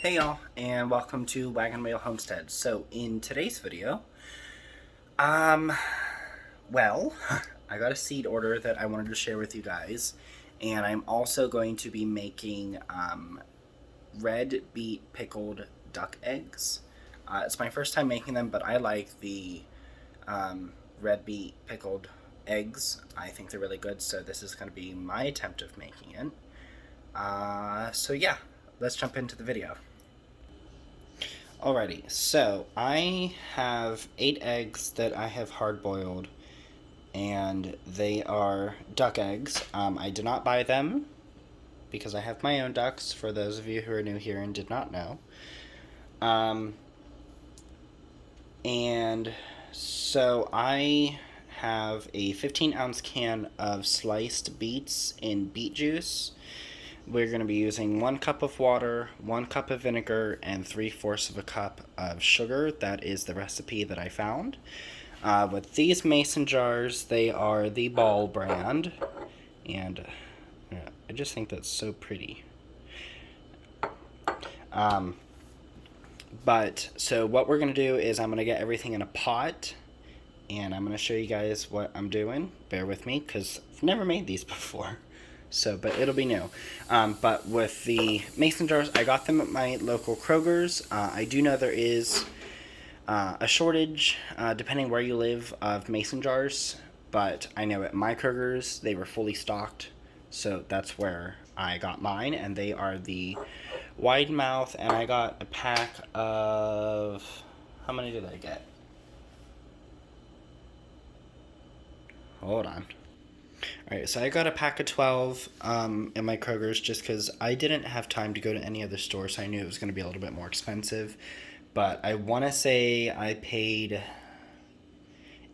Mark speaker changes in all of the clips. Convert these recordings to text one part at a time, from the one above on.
Speaker 1: Hey y'all, and welcome to Wagon Homestead. So in today's video, um, well, I got a seed order that I wanted to share with you guys, and I'm also going to be making red beet pickled duck eggs. It's my first time making them, but I like the red beet pickled eggs. I think they're really good, so this is going to be my attempt of making it. So yeah, let's jump into the video. Alrighty, so I have 8 eggs that I have hard boiled, and they are duck eggs. I did not buy them because I have my own ducks, for those of you who are new here and did not know. And so I have a 15-ounce can of sliced beets in beet juice. We're going to be using 1 cup of water, 1 cup of vinegar, and 3/4 of a cup of sugar. That is the recipe that I found. With these mason jars, they are the Ball brand, and I just think that's so pretty. So what we're going to do is I'm going to get everything in a pot, and I'm going to show you guys what I'm doing. Bear with me, because I've never made these before. But it'll be new. But with the mason jars, I got them at my local Kroger's. I do know there is a shortage, depending where you live, of mason jars. But I know at my Kroger's, they were fully stocked. So that's where I got mine. And they are the wide mouth. And I got a pack of... How many did I get? Hold on. Alright, so I got a pack of 12 in my Kroger's just because I didn't have time to go to any other store, so I knew it was going to be a little bit more expensive. But I want to say I paid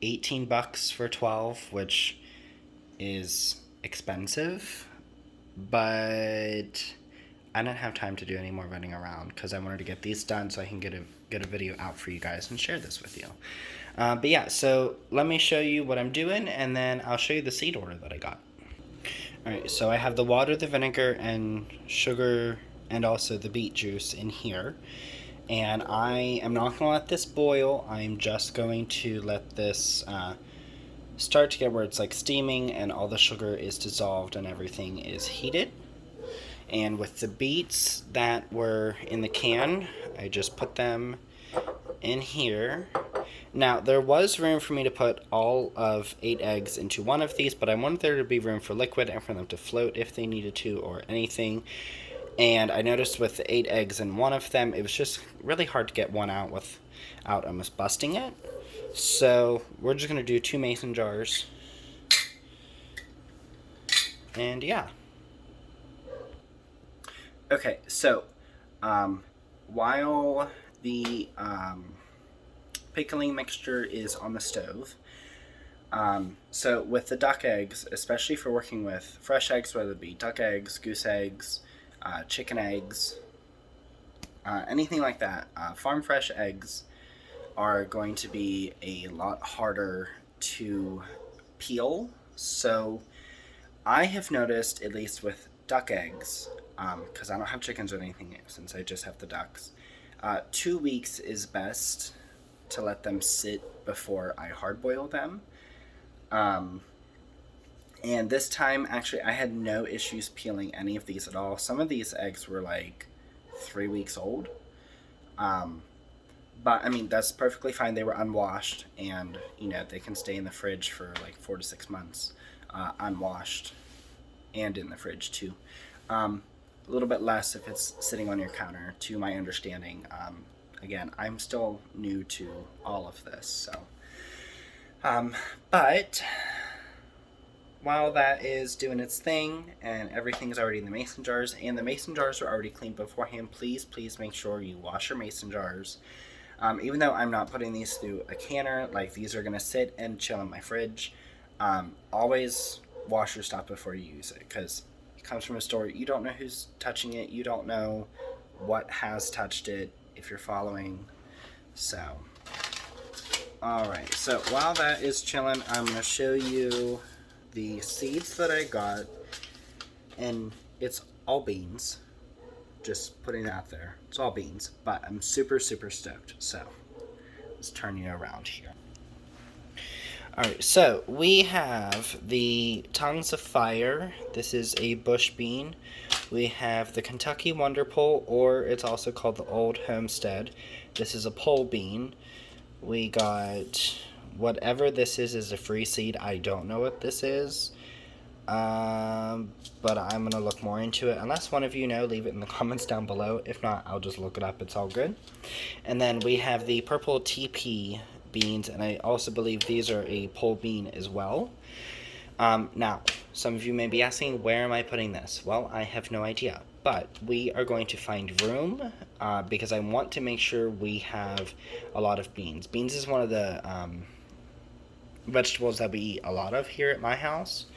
Speaker 1: $18 for 12, which is expensive, but I didn't have time to do any more running around because I wanted to get these done so I can get a video out for you guys and share this with you. But yeah, so let me show you what I'm doing, and then I'll show you the seed order that I got. Alright, so I have the water, the vinegar, and sugar, and also the beet juice in here. And I am not going to let this boil. I'm just going to let this start to get where it's like steaming and all the sugar is dissolved and everything is heated. And with the beets that were in the can, I just put them in here. Now, there was room for me to put all of 8 eggs into one of these, but I wanted there to be room for liquid and for them to float if they needed to or anything. And I noticed with the 8 eggs in one of them, it was just really hard to get one out without almost busting it. So we're just going to do 2 mason jars. And yeah. Okay, so while the pickling mixture is on the stove, so with the duck eggs, especially for working with fresh eggs, whether it be duck eggs, goose eggs, chicken eggs, anything like that, farm fresh eggs are going to be a lot harder to peel. So I have noticed, at least with duck eggs, because I don't have chickens or anything since I just have the ducks, 2 weeks is best to let them sit before I hard boil them. And this time, actually, I had no issues peeling any of these at all. Some of these eggs were like 3 weeks old. But, I mean, that's perfectly fine. They were unwashed, and, you know, they can stay in the fridge for like 4 to 6 months, unwashed, and in the fridge, too. A little bit less if it's sitting on your counter, to my understanding. Again, I'm still new to all of this, so. But while that is doing its thing, and everything's already in the mason jars, and the mason jars are already cleaned beforehand, please make sure you wash your mason jars. Even though I'm not putting these through a canner, like these are going to sit and chill in my fridge, always wash your stuff before you use it, because it comes from a store, you don't know who's touching it, you don't know what has touched it, if you're following. So, alright, so while that is chilling, I'm going to show you the seeds that I got, and it's all beans, just putting it out there. It's all beans, but I'm super, super stoked. So let's turn you around here. Alright, so we have the Tongues of Fire. This is a bush bean. We have the Kentucky Wonderpole, or it's also called the Old Homestead. This is a pole bean. We got whatever this is a free seed. I don't know what this is. But I'm going to look more into it. Unless one of you know, leave it in the comments down below. If not, I'll just look it up. It's all good. And then we have the purple TP beans, and I also believe these are a pole bean as well. Now, some of you may be asking, where am I putting this? Well, I have no idea. But we are going to find room because I want to make sure we have a lot of beans. Beans is one of the vegetables that we eat a lot of here at my house.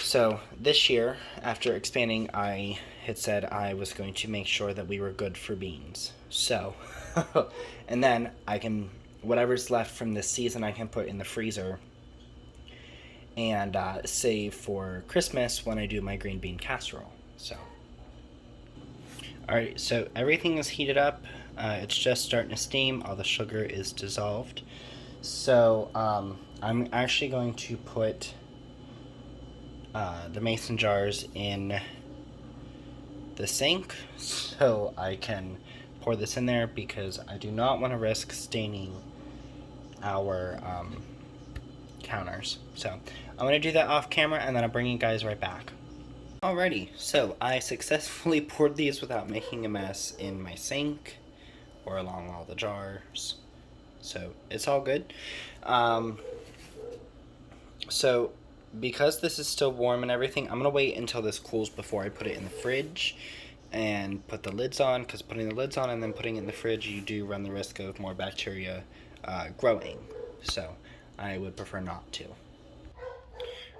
Speaker 1: So this year, after expanding, I had said I was going to make sure that we were good for beans. So, and then I can, whatever's left from this season, I can put in the freezer and save for Christmas when I do my green bean casserole. So, alright, so everything is heated up. It's just starting to steam. All the sugar is dissolved. So, I'm actually going to put the mason jars in the sink so I can pour this in there because I do not want to risk staining our counters. So I'm going to do that off camera and then I'll bring you guys right back. Alrighty, so I successfully poured these without making a mess in my sink or along all the jars. So it's all good. So because this is still warm and everything, I'm going to wait until this cools before I put it in the fridge and put the lids on, because putting the lids on and then putting it in the fridge, you do run the risk of more bacteria growing. So I would prefer not to.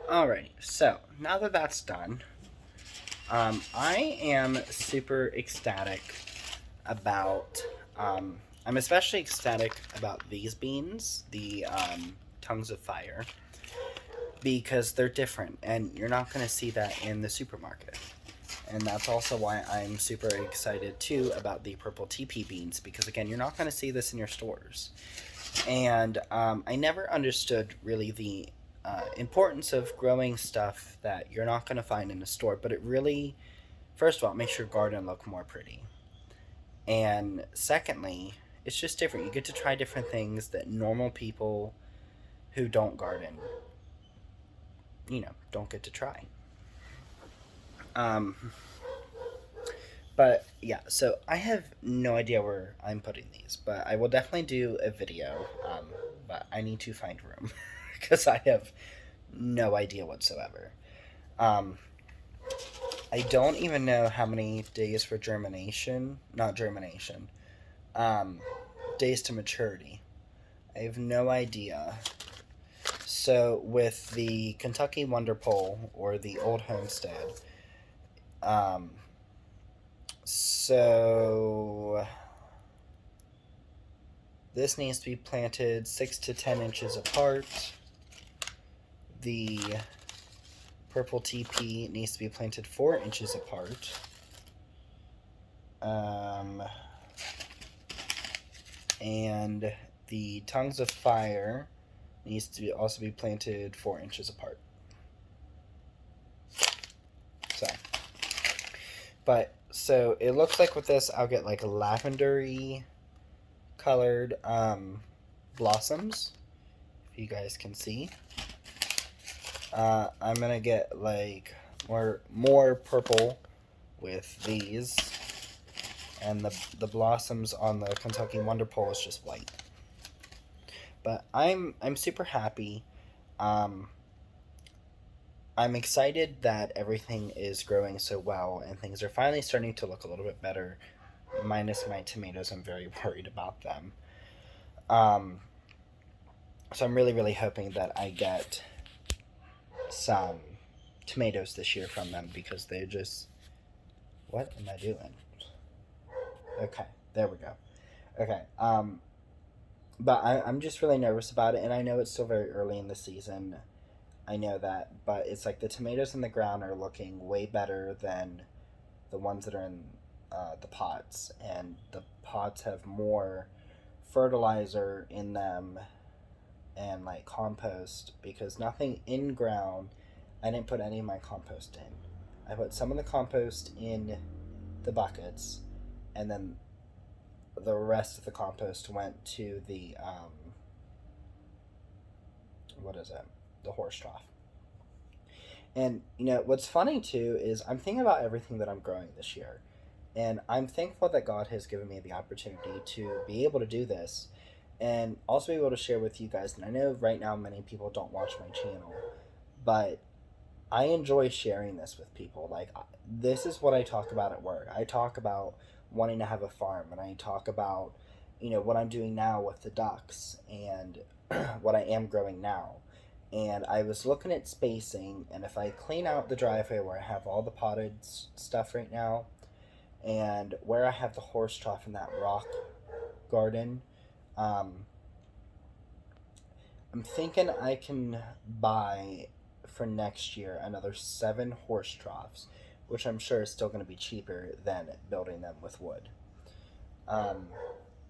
Speaker 1: Alrighty, so now that that's done, I am super ecstatic about, I'm especially ecstatic about these beans, the Tongues of Fire, because they're different, and you're not going to see that in the supermarket. And that's also why I'm super excited, too, about the purple TP beans, because, again, you're not going to see this in your stores. And I never understood, really, the importance of growing stuff that you're not going to find in a store, but it really, first of all, it makes your garden look more pretty. And secondly, it's just different. You get to try different things that normal people who don't garden, don't get to try. But yeah, so I have no idea where I'm putting these, but I will definitely do a video, but I need to find room because I have no idea whatsoever. I don't even know how many days for days to maturity. I have no idea. So with the Kentucky Wonderpole or the Old Homestead, so this needs to be planted 6 to 10 inches apart. The purple TP needs to be planted 4 inches apart. And the Tongues of Fire needs to also be planted 4 inches apart. So it looks like with this, I'll get like lavendery colored blossoms, if you guys can see. I'm gonna get like more purple with these, and the blossoms on the Kentucky Wonderpole is just white. But I'm super happy. I'm excited that everything is growing so well and things are finally starting to look a little bit better, minus my tomatoes. I'm very worried about them. So I'm really, really hoping that I get some tomatoes this year from them because they're just... What am I doing? Okay, there we go. Okay, but I'm just really nervous about it, and I know it's still very early in the season. I know that, but it's like the tomatoes in the ground are looking way better than the ones that are the pots, and the pots have more fertilizer in them and like compost, because nothing in ground. I didn't put any of my compost in. I put some of the compost in the buckets, and then the rest of the compost went to the what is it? The horse trough. And what's funny too is I'm thinking about everything that I'm growing this year. And I'm thankful that God has given me the opportunity to be able to do this and also be able to share with you guys. And I know right now many people don't watch my channel, but I enjoy sharing this with people. Like, this is what I talk about at work. I talk about wanting to have a farm, and I talk about, what I'm doing now with the ducks and what I am growing now. And I was looking at spacing, and if I clean out the driveway where I have all the potted stuff right now, and where I have the horse trough in that rock garden, um, I'm thinking I can buy for next year another 7 horse troughs, which I'm sure is still going to be cheaper than building them with wood. Um,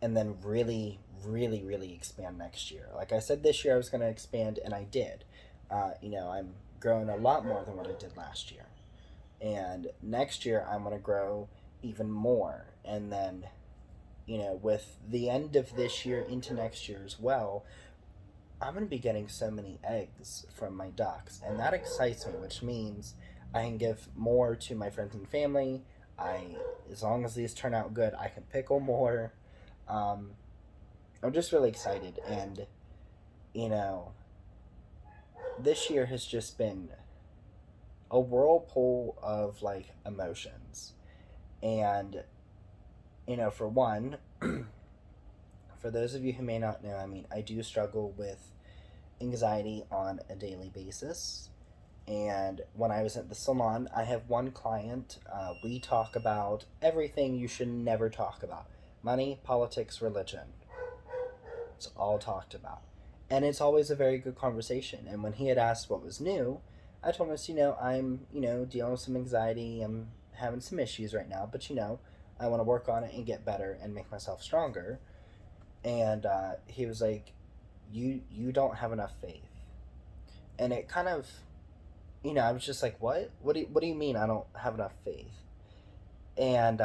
Speaker 1: and then really, really, really expand next year. Like I said, this year I was going to expand, and I did. I'm growing a lot more than what I did last year. And next year I'm going to grow even more. And then, with the end of this year into next year as well, I'm going to be getting so many eggs from my ducks, and that excites me, which means I can give more to my friends and family. As long as these turn out good, I can pickle more. Um, I'm just really excited, and you know, this year has just been a whirlpool of like emotions, and for one, for those of you who may not know, I mean, I do struggle with anxiety on a daily basis. And when I was at the salon, I have one client. We talk about everything you should never talk about: money, politics, religion. It's all talked about. And it's always a very good conversation. And when he had asked what was new, I told him, I'm, dealing with some anxiety. I'm having some issues right now, but, I want to work on it and get better and make myself stronger. And he was like, you don't have enough faith. And it kind of, I was just like, what? What do you mean I don't have enough faith? And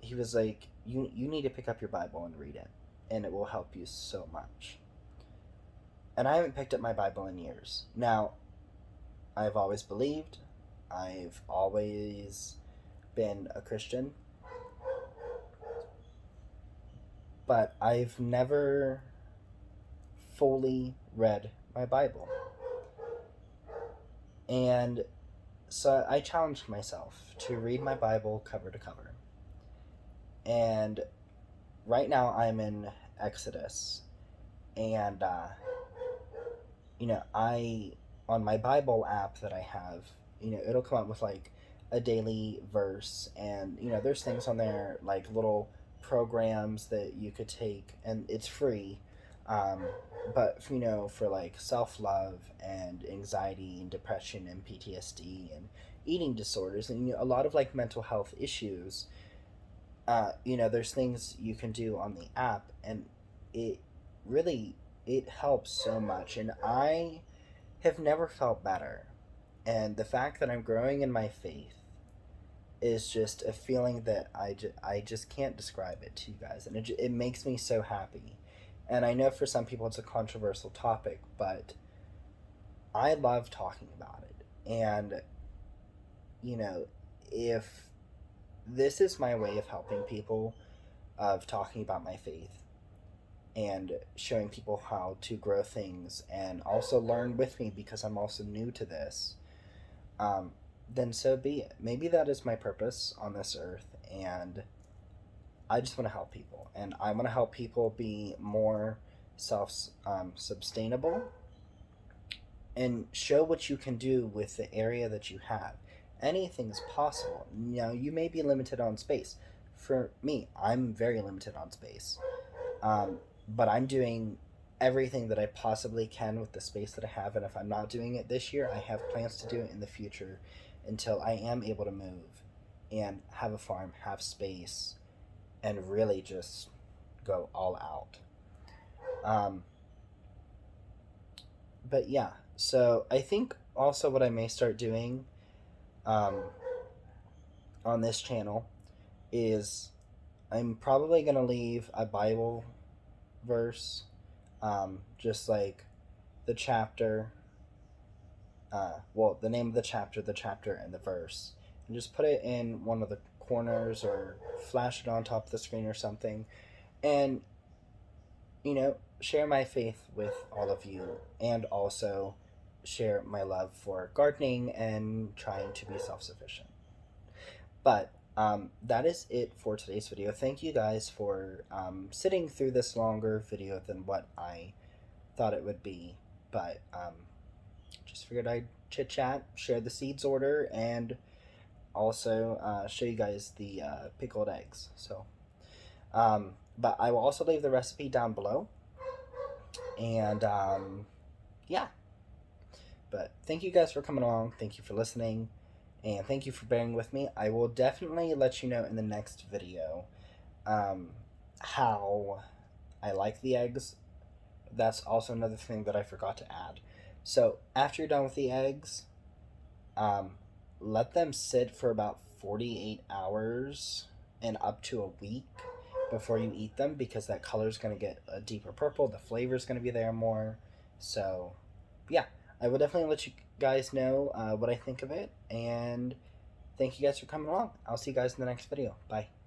Speaker 1: he was like, you need to pick up your Bible and read it, and it will help you so much. And I haven't picked up my Bible in years. Now, I've always believed, I've always been a Christian, but I've never fully read my Bible. And so I challenged myself to read my Bible cover to cover. And right now I'm in Exodus. And, I, on my Bible app that I have, it'll come up with like a daily verse. And, there's things on there like little programs that you could take, and it's free. But for like self-love and anxiety and depression and PTSD and eating disorders and a lot of like mental health issues, there's things you can do on the app, and it really, it helps so much. And I have never felt better, and the fact that I'm growing in my faith is just a feeling that I just can't describe it to you guys, and it makes me so happy. And I know for some people it's a controversial topic, but I love talking about it. And, if this is my way of helping people, of talking about my faith and showing people how to grow things and also learn with me because I'm also new to this, then so be it. Maybe that is my purpose on this earth, and I just want to help people, and I want to help people be more sustainable and show what you can do with the area that you have. Anything is possible. You may be limited on space. For me, I'm very limited on space, but I'm doing everything that I possibly can with the space that I have. And if I'm not doing it this year, I have plans to do it in the future until I am able to move and have a farm, have space, and really just go all out. Um, but yeah, so I think also what I may start doing um, on this channel is I'm probably going to leave a Bible verse, just like the chapter, well, the name of the chapter, and the verse, and just put it in one of the corners or flash it on top of the screen or something, and share my faith with all of you, and also share my love for gardening and trying to be self-sufficient. But that is it for today's video. Thank you guys for sitting through this longer video than what I thought it would be. But just figured I'd chit chat, share the seeds order, and also show you guys the pickled eggs. So, but I will also leave the recipe down below. And yeah. But thank you guys for coming along. Thank you for listening. And thank you for bearing with me. I will definitely let you know in the next video how I like the eggs. That's also another thing that I forgot to add. So after you're done with the eggs, let them sit for about 48 hours and up to a week before you eat them, because that color is going to get a deeper purple. The flavor is going to be there more. So yeah, I will definitely let you guys know what I think of it, and thank you guys for coming along. I'll see you guys in the next video. Bye.